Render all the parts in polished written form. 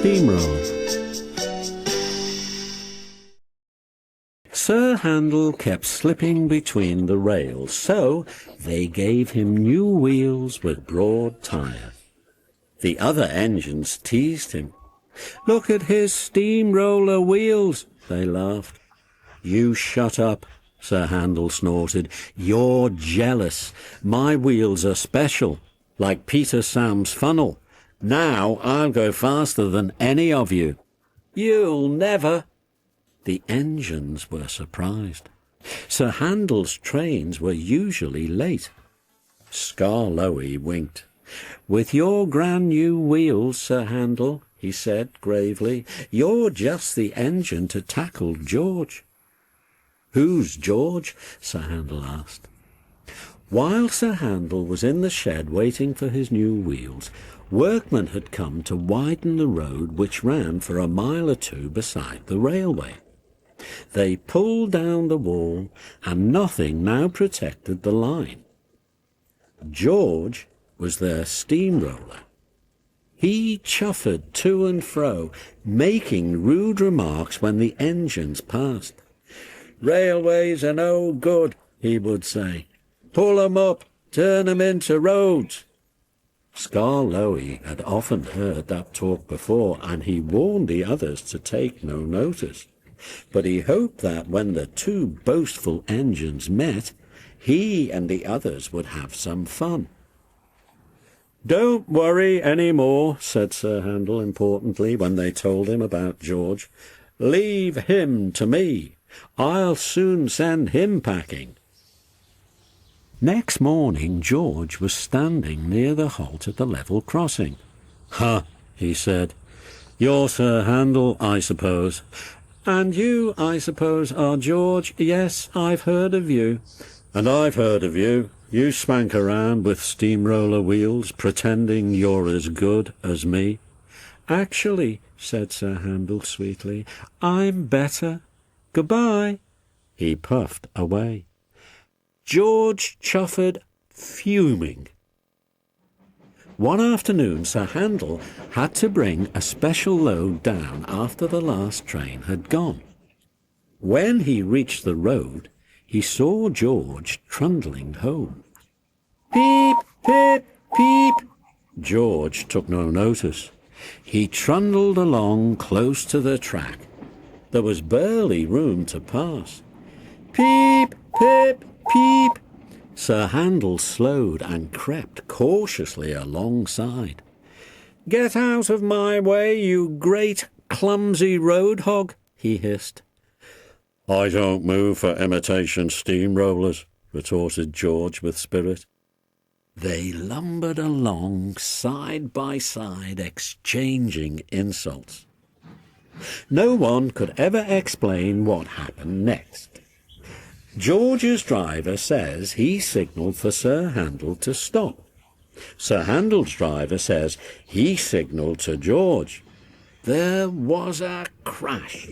steamroller. Sir Handel kept slipping between the rails, so they gave him new wheels with broad tyres. The other engines teased him. "Look at his steamroller wheels," they laughed. "You shut up," Sir Handel snorted. "You're jealous. My wheels are special, like Peter Sam's funnel. Now I'll go faster than any of you." "You'll never." The engines were surprised. Sir Handel's trains were usually late. Skarloey winked. "With your grand new wheels, Sir Handel," he said gravely, "you're just the engine to tackle George." "Who's George?" Sir Handel asked. While Sir Handel was in the shed waiting for his new wheels, workmen had come to widen the road which ran for a mile or two beside the railway. They pulled down the wall, and nothing now protected the line. George was their steamroller. He chuffed to and fro, making rude remarks when the engines passed. "Railways are no good," he would say. "Pull 'em up, turn 'em into roads." Skarloey had often heard that talk before, and he warned the others to take no notice. But he hoped that when the two boastful engines met, he and the others would have some fun. "Don't worry any more," said Sir Handel importantly when they told him about George. "Leave him to me. I'll soon send him packing." Next morning George was standing near the halt at the level crossing. "Ha," he said. "You're Sir Handel, I suppose. And you, I suppose, are George. Yes, I've heard of you." "And I've heard of you. You spank around with steamroller wheels, pretending you're as good as me." "Actually," said Sir Handel sweetly, "I'm better. Goodbye." He puffed away. George chuffed, fuming. One afternoon Sir Handel had to bring a special load down after the last train had gone. When he reached the road, he saw George trundling home. "Peep, pip, peep." George took no notice. He trundled along close to the track. There was barely room to pass. "Peep, pip, peep." Sir Handel slowed and crept cautiously alongside. "Get out of my way, you great clumsy road hog," he hissed. "I don't move for imitation steamrollers," retorted George with spirit. They lumbered along side by side, exchanging insults. No one could ever explain what happened next. George's driver says he signalled for Sir Handel to stop. Sir Handel's driver says he signalled to George. There was a crash.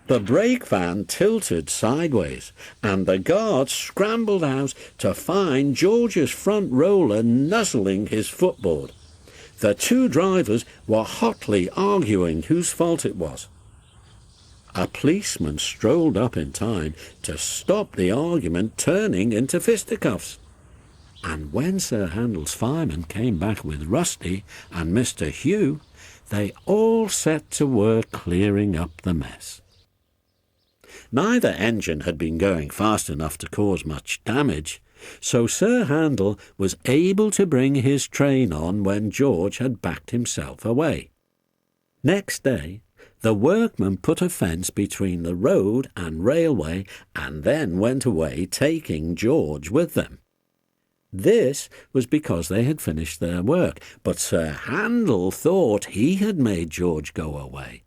The brake van tilted sideways, and the guards scrambled out to find George's front roller nuzzling his footboard. The two drivers were hotly arguing whose fault it was. A policeman strolled up in time to stop the argument turning into fisticuffs. And when Sir Handel's firemen came back with Rusty and Mr. Hugh, they all set to work clearing up the mess. Neither engine had been going fast enough to cause much damage, so Sir Handel was able to bring his train on when George had backed himself away. Next day, the workmen put a fence between the road and railway and then went away, taking George with them. This was because they had finished their work, but Sir Handel thought he had made George go away.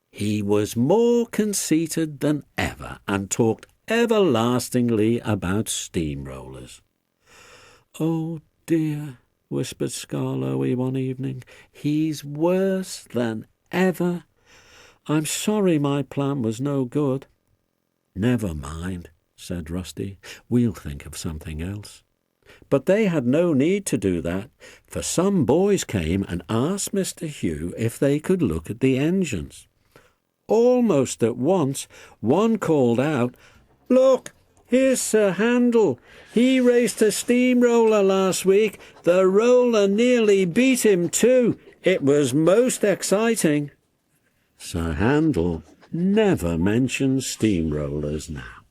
He was more conceited than ever and talked everlastingly about steamrollers. "Oh dear," whispered Skarloey one evening, "he's worse than ever. I'm sorry my plan was no good." "Never mind," said Rusty. "We'll think of something else." But they had no need to do that, for some boys came and asked Mr. Hugh if they could look at the engines. Almost at once, one called out, "Look, here's Sir Handel. He raced a steamroller last week. The roller nearly beat him too. It was most exciting." Sir Handel never mentions steamrollers now.